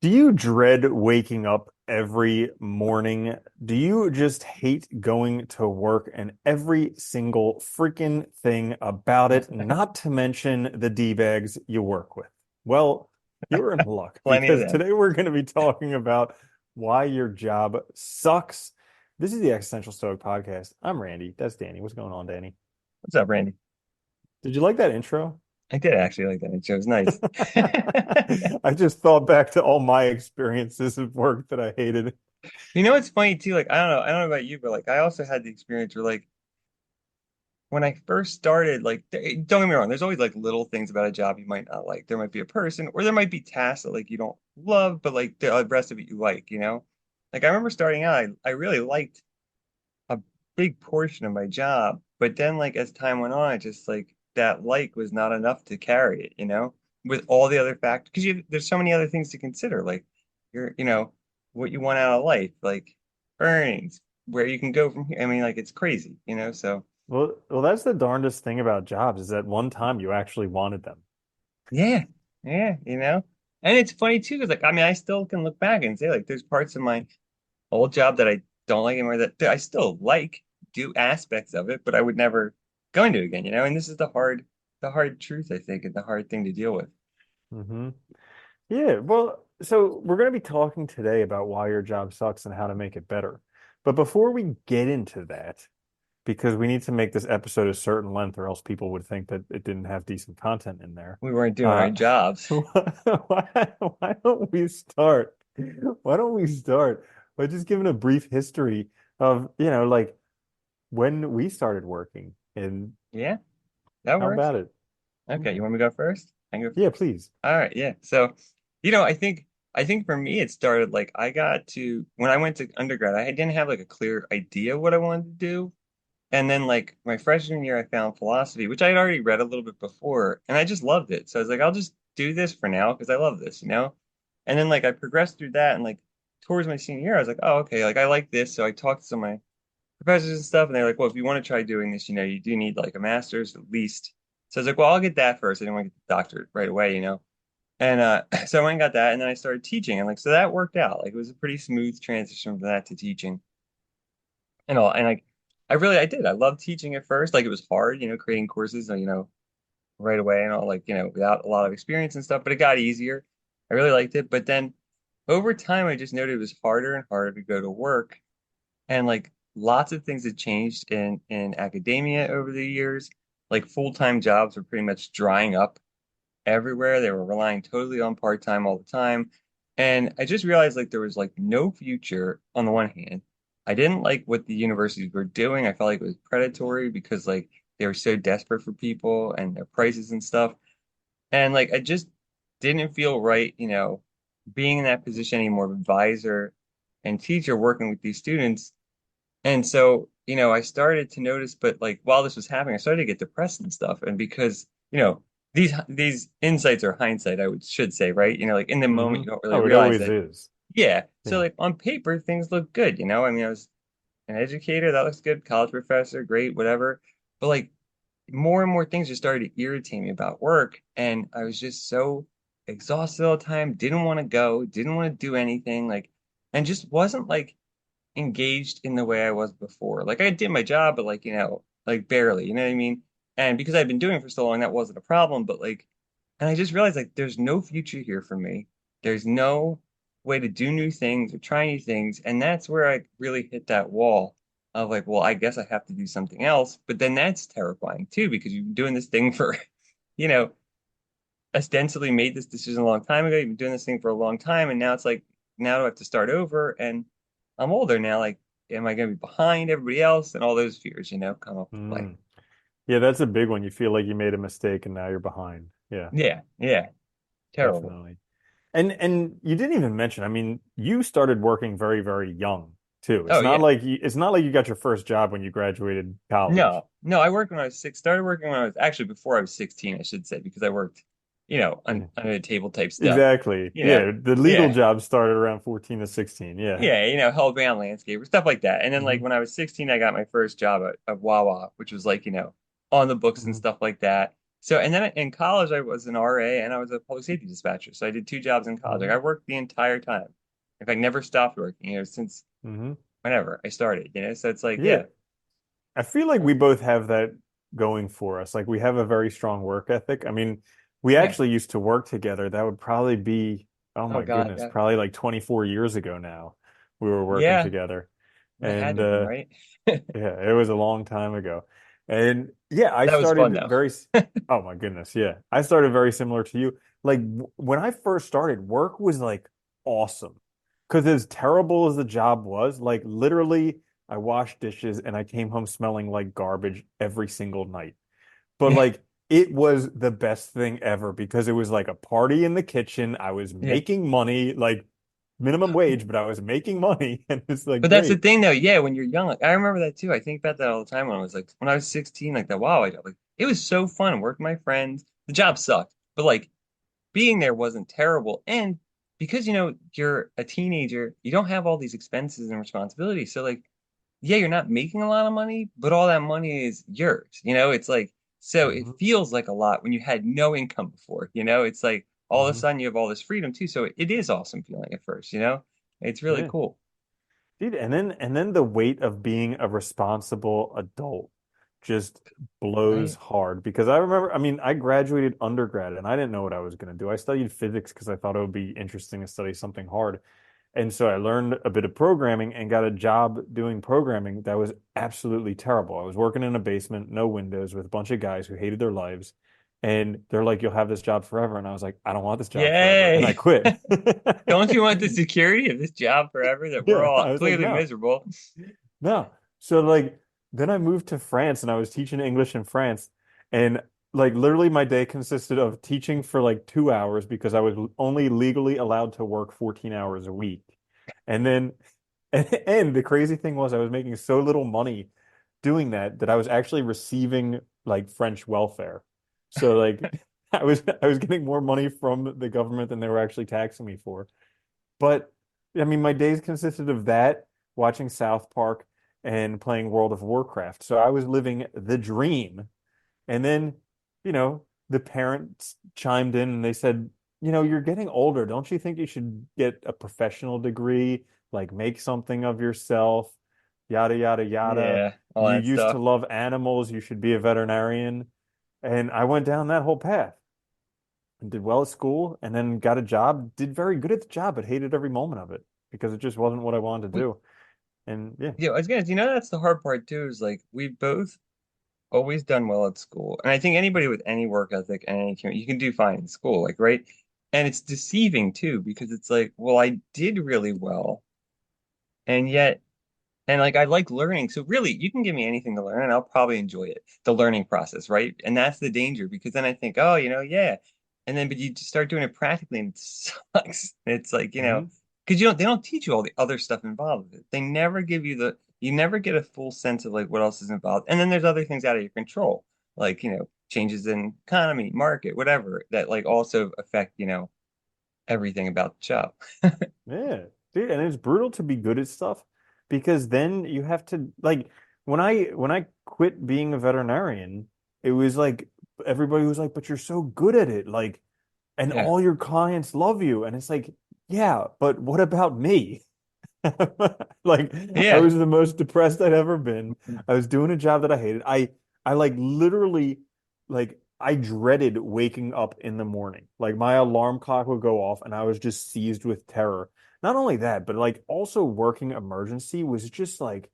Do you dread waking up every morning? Do you just hate going to work and every single freaking thing about it, not to mention the D-bags you work with? Well, you're in luck Plenty of because them. today we're going to be talking about why your job sucks. This is the Existential Stoic podcast. I'm Randy. That's Danny. What's going on, Danny? What's up, Randy? Did you like that intro? I did actually like that. It was nice. I just thought back to all my experiences of work that I hated. You know what's funny too? Like I don't know about you, but like I also had the experience where like when I first started, like don't get me wrong, there's always like little things about a job you might not like. There might be a person, or there might be tasks that like you don't love, but like the rest of it you like, you know? Like I remember starting out, I really liked a big portion of my job, but then like as time went on, it just like that like was not enough to carry it, you know, with all the other factors, because there's so many other things to consider, like what you want out of life, like earnings, where you can go from here. I mean, like it's crazy, you know. So Well, that's the darndest thing about jobs is that one time you actually wanted them. yeah, yeah, you know. And it's funny too, because like I mean, I still can look back and say like there's parts of my old job that I don't like anymore that I still like, do aspects of it, but I would never go into it again, you know? And this is the hard truth, I think, and the hard thing to deal with. Hmm. Yeah, well, so we're going to be talking today about why your job sucks and how to make it better. But before we get into that, because we need to make this episode a certain length, or else people would think that it didn't have decent content in there. We weren't doing Uh, our jobs. why don't we start? Why don't we start by just giving a brief history of, like when we started working and Yeah, that how works. about it? Okay, Yeah. you want me to go first? I can go Yeah, first. please. All right, yeah. So, I think for me it started like I got to when I went to undergrad, I didn't have like a clear idea what I wanted to do. And then like my freshman year, I found philosophy, which I had already read a little bit before, and I just loved it. So I was like, I'll just do this for now because I love this, you know? And then like I progressed through that and like towards my senior year, I was like, oh, okay, like I like this. So I talked to some of my professors and stuff, and they're like, well, if you want to try doing this, you know, you do need like a master's at least. So I was like, well, I'll get that first. I didn't want to get the doctorate right away, you know? And so I went and got that, and then I started teaching, and like so that worked out. Like it was a pretty smooth transition from that to teaching and all. And like I did. I loved teaching at first. Like it was hard, you know, creating courses, you know, right away and all, like, you know, without a lot of experience and stuff, but it got easier. I really liked it. But then over time, I just noted it was harder and harder to go to work. And like lots of things had changed in academia over the years. Like full-time jobs were pretty much drying up everywhere. They were relying totally on part-time all the time. And I just realized like there was like no future on the one hand. I didn't like what the universities were doing. I felt like it was predatory because like they were so desperate for people and their prices and stuff. And like I just didn't feel right, you know, being in that position anymore of advisor and teacher working with these students. And so, you know, I started to notice, but like while this was happening, I started to get depressed and stuff. And because, you know, these insights are hindsight, I would should say, right? You know, like in the moment, Hmm. you don't really Oh, it realize always that. is. Yeah. So Yeah. like on paper, things look good, you know. I mean, I was an educator, that looks good, college professor, great, whatever. But like more and more things just started to irritate me about work, and I was just so exhausted all the time, didn't want to go, didn't want to do anything, like, and just wasn't like engaged in the way I was before. Like I did my job, but like, you know, like barely, you know what I mean? And because I've been doing it for so long, that wasn't a problem. But like, and I just realized like there's no future here for me. There's no way to do new things or try new things. And that's where I really hit that wall of like, well, I guess I have to do something else. But then that's terrifying too, because you've been doing this thing for, you know, ostensibly made this decision a long time ago. You've been doing this thing for a long time, and now it's like, now do I have to start over? And I'm older now. Like, am I going to be behind everybody else? And all those fears, you know, come up to play. Mm. Yeah, that's a big one. You feel like you made a mistake and now you're behind. Yeah, Yeah, yeah, terrible. definitely. And you didn't even mention, I mean, you started working very, very young too. Oh yeah. It's not like you got your first job when you graduated college. No, no. I worked when I was six. Started working when I was actually before I was 16, I should say, because I worked, you know, Yeah. under the table type stuff. Exactly. You know, Yeah, the legal yeah. job started around 14 to 16. Yeah. Yeah, you know, held ground landscaper, stuff like that. And then like Hmm. when I was 16, I got my first job at Wawa, which was like, you know, on the books and Hmm. stuff like that. So, and then in college, I was an RA and I was a public safety dispatcher. So I did two jobs in college. Like hmm I worked the entire time. In fact, never stopped working, since hmm whenever I started. So it's like, Yeah. yeah, I feel like we both have that going for us. Like we have a very strong work ethic. I mean, we yeah. actually used to work together. That would probably be, oh Oh my God, goodness, yeah. probably like 24 years ago now. We were working Yeah, together. that had And to have been right. yeah, it was a long time ago. And yeah, I That was fun started though. oh my goodness, yeah. I started very similar to you. Like when I first started, work was like awesome. Because as terrible as the job was, like literally I washed dishes and I came home smelling like garbage every single night. But Yeah, like it was the best thing ever because it was like a party in the kitchen. I was yeah. making money, like minimum wage, but I was making money and it's like But that's the great. thing though. Yeah, when you're young, like I remember that too. I think about that all the time when I was 16, like that. Wow, like it was so fun working with my friends. The job sucked, but like being there wasn't terrible. And because you're a teenager, you don't have all these expenses and responsibilities. So like, yeah, you're not making a lot of money, but all that money is yours. It's like so it hmm feels like a lot when you had no income before. It's like all of a hmm sudden you have all this freedom too. So it is awesome feeling at first. It's really Yeah. cool. Dude, and then the weight of being a responsible adult just blows Right? hard because I remember, I mean, I graduated undergrad and I didn't know what I was going to do. I studied physics because I thought it would be interesting to study something hard. And so I learned a bit of programming and got a job doing programming that was absolutely terrible. I was working in a basement, no windows, with a bunch of guys who hated their lives. And they're like, you'll have this job forever. And I was like, I don't want this job forever. And I Yay! quit. Don't you want the security of this job forever that we're Yeah, all I was like, clearly no. miserable? No. So like then I moved to France and I was teaching English in France and like literally my day consisted of teaching for like 2 hours because I was only legally allowed to work 14 hours a week. And then and the crazy thing was I was making so little money doing that that I was actually receiving like French welfare. So like I was getting more money from the government than they were actually taxing me for. But I mean, my days consisted of that, watching South Park, and playing World of Warcraft. So I was living the dream. And then, the parents chimed in and they said, you're getting older. Don't you think you should get a professional degree, like make something of yourself, yada, yada, yada. Yeah, all You that used to stuff. love animals. You should be a veterinarian. And I went down that whole path and did well at school and then got a job, did very good at the job, but hated every moment of it because it just wasn't what I wanted to We, do. And yeah. I was gonna, that's the hard part too, is like we've both always done well at school. And I think anybody with any work ethic and you can do fine in school, like, right? And it's deceiving too, because it's like, well, I did really well, and yet, and like, I like learning. So really, you can give me anything to learn, and I'll probably enjoy it, the learning process, right? And that's the danger, because then I think, oh, yeah. And then, but you just start doing it practically, and it sucks. It's like, hmm because they don't teach you all the other stuff involved with it. They never give you you never get a full sense of like what else is involved. And then there's other things out of your control, like, changes in economy, market, whatever, that like also affect, everything about the job. Yeah. Dude, and it's brutal to be good at stuff because then you have to like when I quit being a veterinarian, it was like everybody was like, but you're so good at it. Like, and Yeah. all your clients love you. And it's like, yeah, but what about me? Like I Yeah. was the most depressed I'd ever been. I was doing a job that I hated. I like literally like I dreaded waking up in the morning. Like my alarm clock would go off and I was just seized with terror. Not only that, but like also working emergency was just like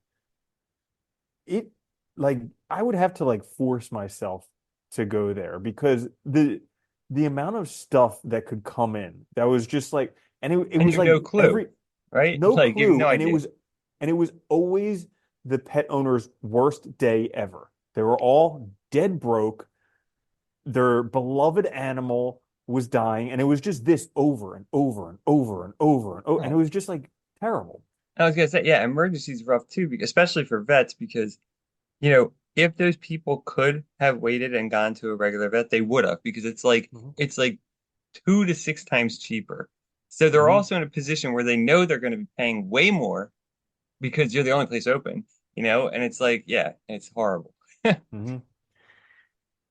it like I would have to like force myself to go there because the amount of stuff that could come in that was just like and it And was you have no like clue, every right? no Like you have clue. no And it idea. was always the pet owner's worst day ever. They were all dead broke. Their beloved animal was dying, and it was just this over and over and over and over and over. And it Oh, was just like terrible. I was gonna say, yeah, emergencies rough too, especially for vets, because if those people could have waited and gone to a regular vet, they would have, because hmm it's like 2 to 6 times cheaper. So they're hmm also in a position where they know they're going to be paying way more because you're the only place open. And it's like, yeah, it's horrible. hmm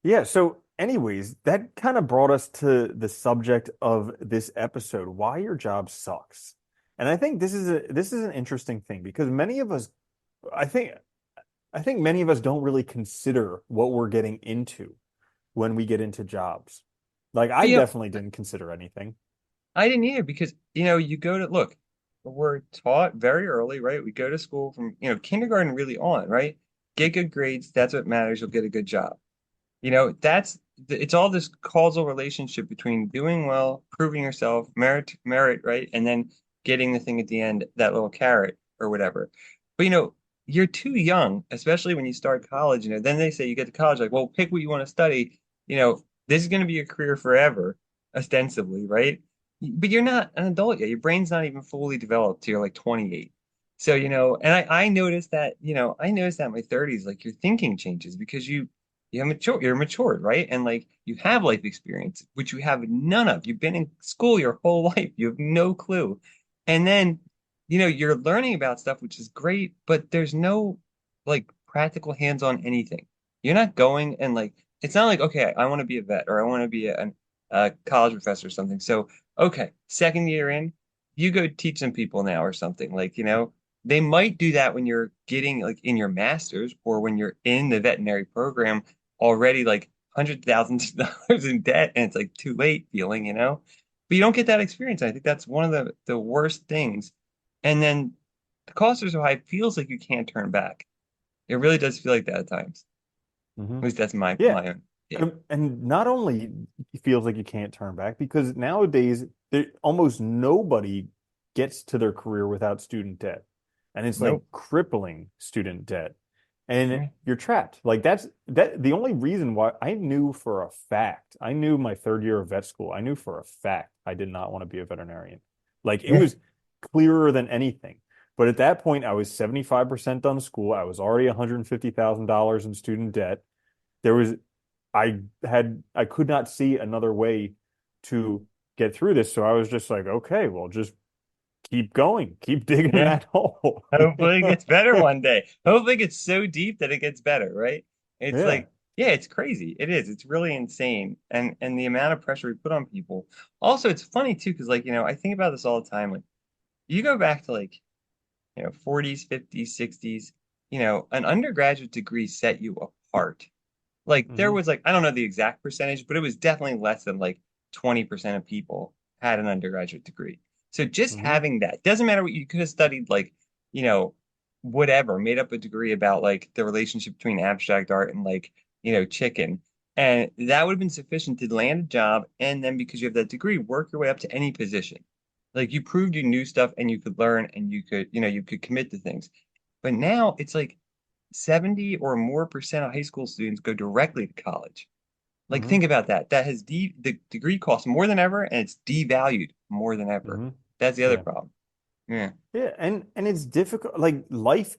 Yeah. So, anyways, that kind of brought us to the subject of this episode, why your job sucks. And I think this is an interesting thing because many of us, I think I think many of us don't really consider what we're getting into when we get into jobs. Like I But definitely didn't consider anything. I didn't either because, you go to look, we're taught very early, right? We go to school from, kindergarten really on, right? Get good grades. That's what matters. You'll get a good job. It's all this causal relationship between doing well, proving yourself, merit, right? And then getting the thing at the end, that little carrot or whatever. But you're too young, especially when you start college, then they say you get to college, like, well, pick what you want to study. This is going to be your career forever, ostensibly, right? But you're not an adult yet. Your brain's not even fully developed till you're like 28. So, and I noticed that, I noticed that in my 30s, like your thinking changes because you're matured, right? And like you have life experience, which you have none of. You've been in school your whole life. You have no clue. And then, you're learning about stuff, which is great, but there's no like practical hands-on anything. You're not going and like, it's not like, okay, I want to be a vet or I want to be a college professor or something. So, okay, second year in, you go teach some people now or something. Like, they might do that when you're getting like in your master's or when you're in the veterinary program already like hundreds of thousands of dollars in debt and it's like too late feeling, But you don't get that experience. I think that's one of the worst things. And then the costs are so high, it feels like you can't turn back. It really does feel like that at times. Hmm. At least that's my Yeah. my own take. And not only it feels like you can't turn back because nowadays almost nobody gets to their career without student debt. And it's like Nope. crippling student debt. And Yeah. you're trapped. Like that the only reason why I knew for a fact, I knew my third year of vet school, I knew for a fact I did not want to be a veterinarian. Like it Yeah. was clearer than anything. But at that point, I was 75% done school. I was already $150,000 in student debt. There was I could not see another way to get through this. So I was just like, okay, well, just keep going, keep digging in Yeah. that hole. Hopefully it gets better one day. Hopefully it gets so deep that it gets better, right? It's Yeah. like, yeah, it's crazy. It is. It's really insane. And the amount of pressure we put on people. Also, it's funny too, because like, I think about this all the time. Like you go back to like, 40s, 50s, 60s, an undergraduate degree set you apart. Like there Hmm. was like, I don't know the exact percentage, but it was definitely less than like 20% of people had an undergraduate degree. So just Hmm. having that doesn't matter what you could have studied, like, you know, whatever, made up a degree about like the relationship between abstract art and like, chicken. And that would have been sufficient to land a job. And then because you have that degree, work your way up to any position. Like you proved you knew stuff and you could learn and you could commit to things. But now it's like 70 or more percent of high school students go directly to college. Like, Hmm. think about that. That has the degree costs more than ever, and it's devalued more than ever. Hmm. That's the other Yeah. problem. Yeah. Yeah. And it's difficult. Like life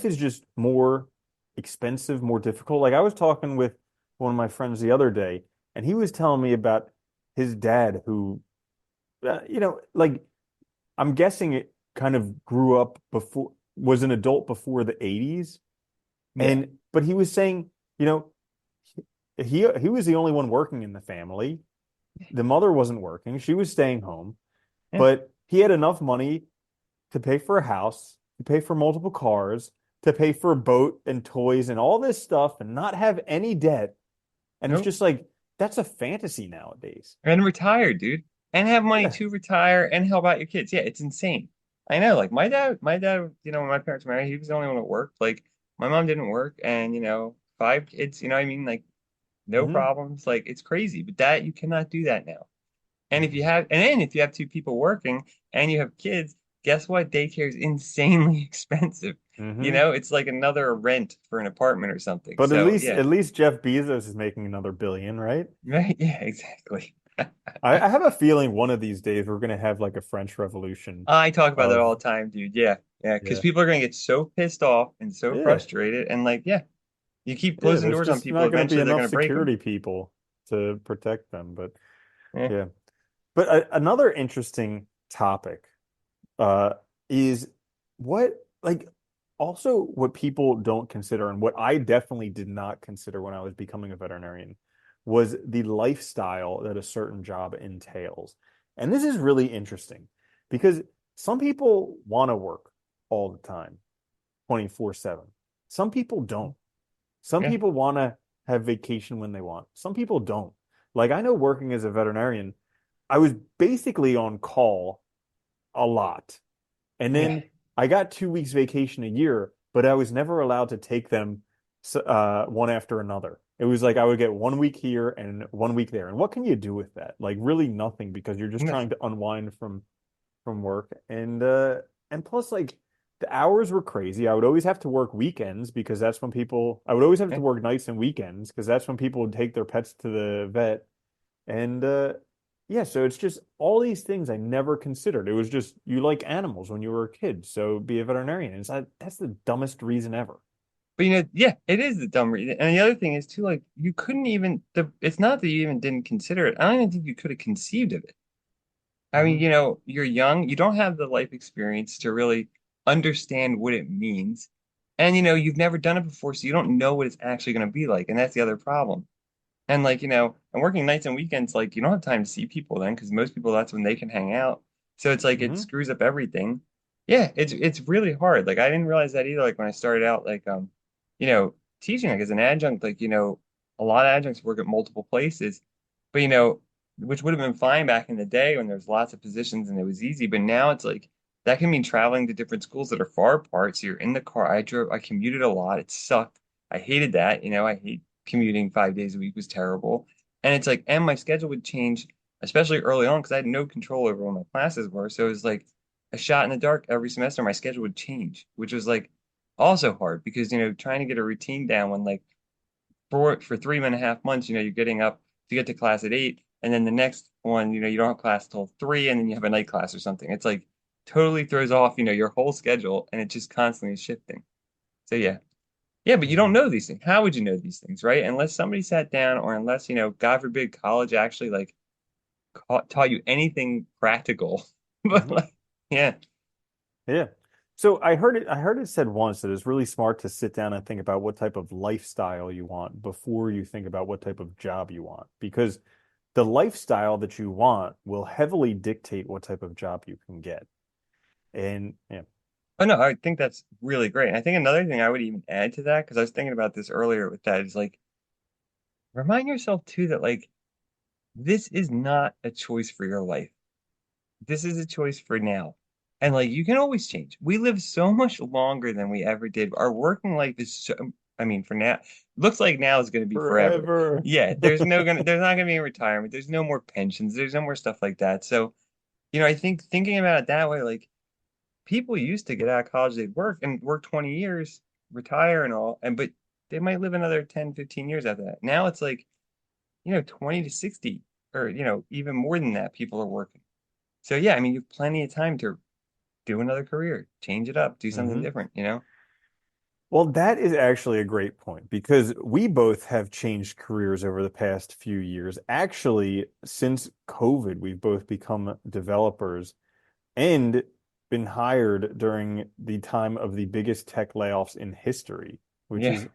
is just more expensive, more difficult. Like I was talking with one of my friends the other day, and he was telling me about his dad who, like I'm guessing it kind of grew up before, was an adult before the 80s. Yeah. And but he was saying, you know, he was the only one working in the family. The mother wasn't working. She was staying home, Yeah. but he had enough money to pay for a house, to pay for multiple cars, to pay for a boat and toys and all this stuff and not have any debt. And it's Nope. just like that's a fantasy nowadays. And retire, dude. And have money Yeah. to retire and help out your kids. Yeah, it's insane. I know, like my dad, when my parents were married, he was the only one that worked. Like my mom didn't work and five kids, what I mean? Like no Hmm. problems. Like it's crazy. But that you cannot do that now. Hmm. And then if you have two people working and you have kids, guess what? Daycare is insanely expensive. Hmm. It's like another rent for an apartment or something. But So yeah, at least Jeff Bezos is making another billion, right? right, yeah, exactly. I have a feeling one of these days we're gonna have like a French Revolution I talk about that of all the time, dude. Yeah, yeah, because yeah. people are gonna get so pissed off and so Yeah. frustrated, and like, yeah, you keep Yeah, closing there's doors on just people, not going to be eventually they're enough gonna break them. security people to protect them. But Yeah. yeah, but another interesting topic uh, is what like. also what people don't consider, and what I definitely did not consider when I was becoming a veterinarian, was the lifestyle that a certain job entails. And this is really interesting because some people want to work all the time, 24/7. Some people don't. Some Yeah. people want to have vacation when they want. Some people don't. Like I know working as a veterinarian, I was basically on call a lot. And Yeah. then I got 2 weeks vacation a year, but I was never allowed to take them one after another. It was like I would get 1 week here and 1 week there. And what can you do with that? Like really nothing because you're just trying Nothing. to unwind from work. And plus like the hours were crazy. I would always have to work weekends because that's when people I would always have Yeah. to work nights and weekends because that's when people would take their pets to the vet. And yeah, so it's just all these things I never considered. It was just you like animals when you were a kid, so be a veterinarian. It's like that's the dumbest reason ever. But yeah, it is the dumb reason. And the other thing is too, like you couldn't even it's not that you even didn't consider it. I don't even think you could have conceived of it. I mean, Hmm. you're young, you don't have the life experience to really understand what it means. And you've never done it before, so you don't know what it's actually going to be like. And that's the other problem. And like, and working nights and weekends, like you don't have time to see people then because most people that's when they can hang out. So it's like it Hmm. screws up everything. Yeah, it's really hard. Like I didn't realize that either. Like when I started out, like you know, teaching like as an adjunct, like, a lot of adjuncts work at multiple places, but which would have been fine back in the day when there's lots of positions and it was easy. But now it's like that can mean traveling to different schools that are far apart. So you're in the car. I commuted a lot. It sucked. I hated that. I hate commuting 5 days a week was terrible. And it's like, and my schedule would change, especially early on, because I had no control over when my classes were. So it was like a shot in the dark every semester. My schedule would change, which was like also hard because, trying to get a routine down when like for 3.5 months, you're getting up to get to class at 8. And then the next one, you don't have class till 3, and then you have a night class or something. It's like totally throws off, your whole schedule, and it just constantly is shifting. So yeah. Yeah, but you don't Hmm. know these things. How would you know these things, right? Unless somebody sat down, or unless, God forbid, college actually like taught you anything practical. But Hmm. like, yeah, Yeah. So I heard it said once that it's really smart to sit down and think about what type of lifestyle you want before you think about what type of job you want, because the lifestyle that you want will heavily dictate what type of job you can get. And yeah. oh no, I think that's really great. And I think another thing I would even add to that, because I was thinking about this earlier with that, is like remind yourself too that like this is not a choice for your life. This is a choice for now. And like you can always change. We live so much longer than we ever did. Our working life is so, I mean, for now, looks like now is going to be forever. Forever. Yeah, there's not going to be a retirement. There's no more pensions. There's no more stuff like that. So, I think thinking about it that way, like people used to get out of college, they'd work and work 20 years, retire and all, but they might live another 10, 15 years after that. Now it's like, 20 to 60 or, even more than that, people are working. So yeah, I mean, you have plenty of time to do another career, change it up, do something Hmm. different. Well, that is actually a great point because we both have changed careers over the past few years. Actually, since COVID, we've both become developers and been hired during the time of the biggest tech layoffs in history, which Yeah. is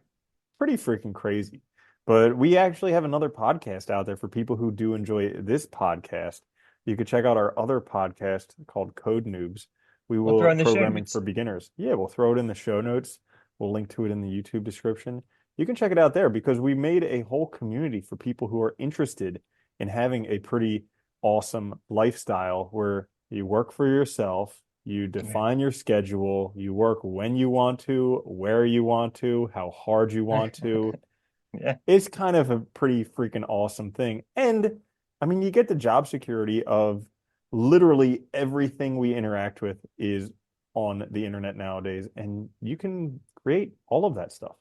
pretty freaking crazy. But we actually have another podcast out there for people who do enjoy this podcast. You could check out our other podcast called Code Noobs. We We'll throw will in the show programming for notes. beginners. Yeah, we'll throw it in the show notes. We'll link to it in the YouTube description. You can check it out there because we made a whole community for people who are interested in having a pretty awesome lifestyle where you work for yourself, you Yeah. define your schedule, you work when you want to, where you want to, how hard you want to. Yeah. It's kind of a pretty freaking awesome thing. And I mean, you get the job security of literally everything we interact with is on the internet nowadays, and you can create all of that stuff.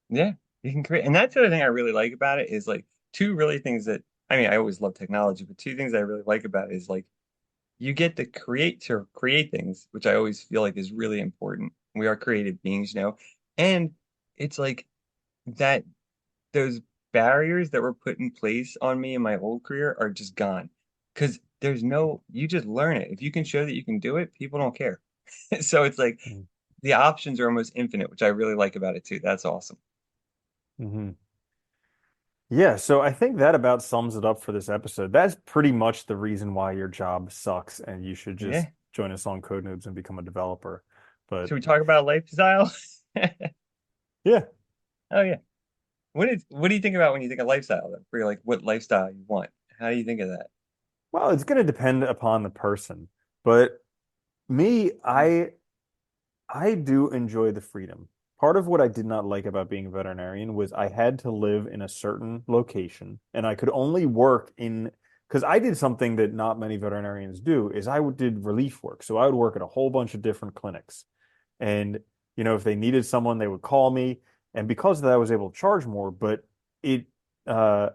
Yeah. You can create, and that's the other thing I really like about it is like two really things that I mean, I always love technology, but two things I really like about it is like you get to create things, which I always feel like is really important. We are creative beings. And it's like that those barriers that were put in place on me in my old career are just gone. Because you just learn it. If you can show that you can do it, people don't care. So it's like Mm. the options are almost infinite, which I really like about it too. That's awesome. Hmm. Yeah, so I think that about sums it up for this episode. That's pretty much the reason why your job sucks and you should just Yeah. join us on Code Noobs and become a developer. But Should we talk about lifestyle? yeah, Oh yeah. What do you think about when you think of lifestyle then? For like what lifestyle you want? How do you think of that? well, it's going to depend upon the person. But me, I do enjoy the freedom. Part of what I did not like about being a veterinarian was I had to live in a certain location and I could only work in, because I did something that not many veterinarians do, is did relief work. So I would work at a whole bunch of different clinics. And, if they needed someone, they would call me. And because of that, I was able to charge more, but it, uh,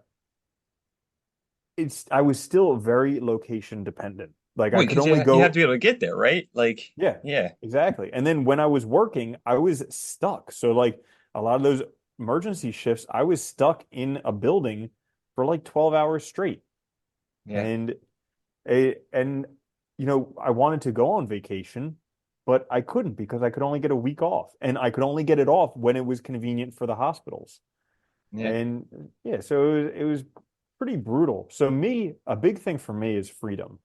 I was still very location dependent. Like I Well, could because only you have to go. be able to get there, right? Like, Yeah, yeah, exactly. And then when I was working, I was stuck. So like a lot of those emergency shifts, I was stuck in a building for like 12 hours straight. yeah, And and I wanted to go on vacation, but I couldn't because I could only get a week off. And I could only get it off when it was convenient for the hospitals. yeah, And yeah, so it was pretty brutal. So a big thing for me is freedom.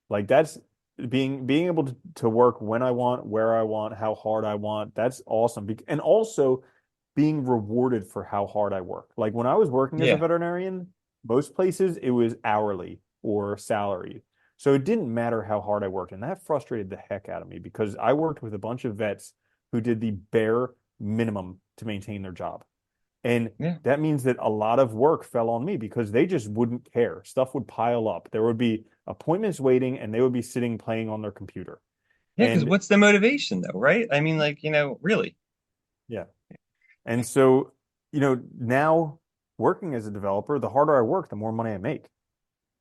Like that's being able to work when I want, where I want, how hard I want. That's awesome. And also being rewarded for how hard I work. Like when I was working as a yeah, veterinarian, most places it was hourly or salary. So it didn't matter how hard I worked. And that frustrated the heck out of me because I worked with a bunch of vets who did the bare minimum to maintain their job. And yeah, that means that a lot of work fell on me because they just wouldn't care. Stuff would pile up. There would be appointments waiting and they would be sitting playing on their computer. yeah. Because And what's the motivation though, right? I mean, like, really. yeah. And so, now working as a developer, the harder I work, the more money I make.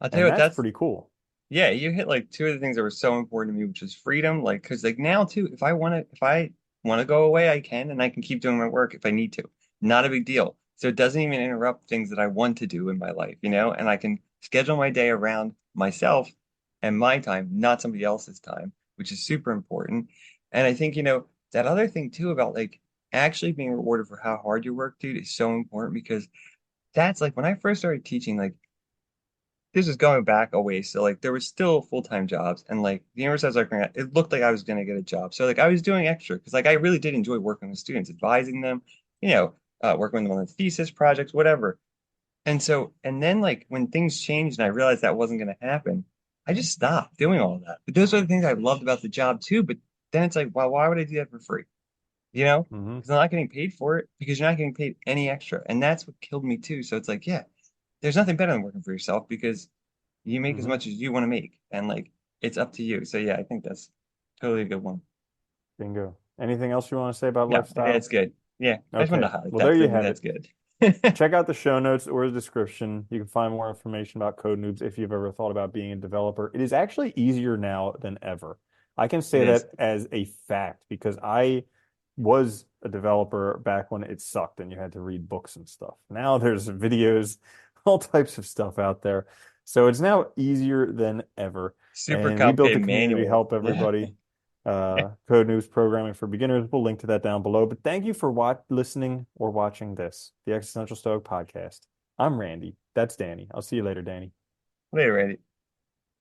I'll tell you And what, that's that's pretty cool. yeah, you hit like two of the things that were so important to me, which is freedom. Like, because like now too, if I want to go away, I can, and I can keep doing my work if I need to. Not a big deal. So it doesn't even interrupt things that I want to do in my life, and I can schedule my day around myself and my time, not somebody else's time, which is super important. And I think, that other thing too about like actually being rewarded for how hard you work, dude, is so important because that's like when I first started teaching, like this is going back a ways. So like there was still full-time jobs and like the university I was working at, it looked like I was gonna get a job. So like I was doing extra because like I really did enjoy working with students, advising them, working with them on the thesis projects, whatever. And then like when things changed and I realized that wasn't gonna happen, I just stopped doing all of that. But those are the things I loved about the job too. But then it's like, well, why would I do that for free? Hmm. Because I'm not getting paid for it because you're not getting paid any extra. And that's what killed me too. So it's like, yeah, there's nothing better than working for yourself because you make as Hmm. much as you want to make, and like it's up to you. So yeah, I think that's totally a good one. Bingo. Anything else you want to say about No, lifestyle? that's good. Yeah, I just wanted Okay. to highlight Well, that there because I you think have that's it. good. Check out the show notes or the description. You can find more information about Code Noobs if you've ever thought about being a developer. It is actually easier now than ever. I can It say is. that as a fact because I was a developer back when it sucked and you had to read books and stuff. Now there's videos, all types of stuff out there. So it's now easier than ever. Super And we built a complicated community to manual. help Yeah. everybody. Code News Programming for Beginners. We'll link to that down below. But thank you for listening or watching this, the Existential Stoic podcast. I'm Randy. That's Danny. I'll see you later, Danny. Later, Randy.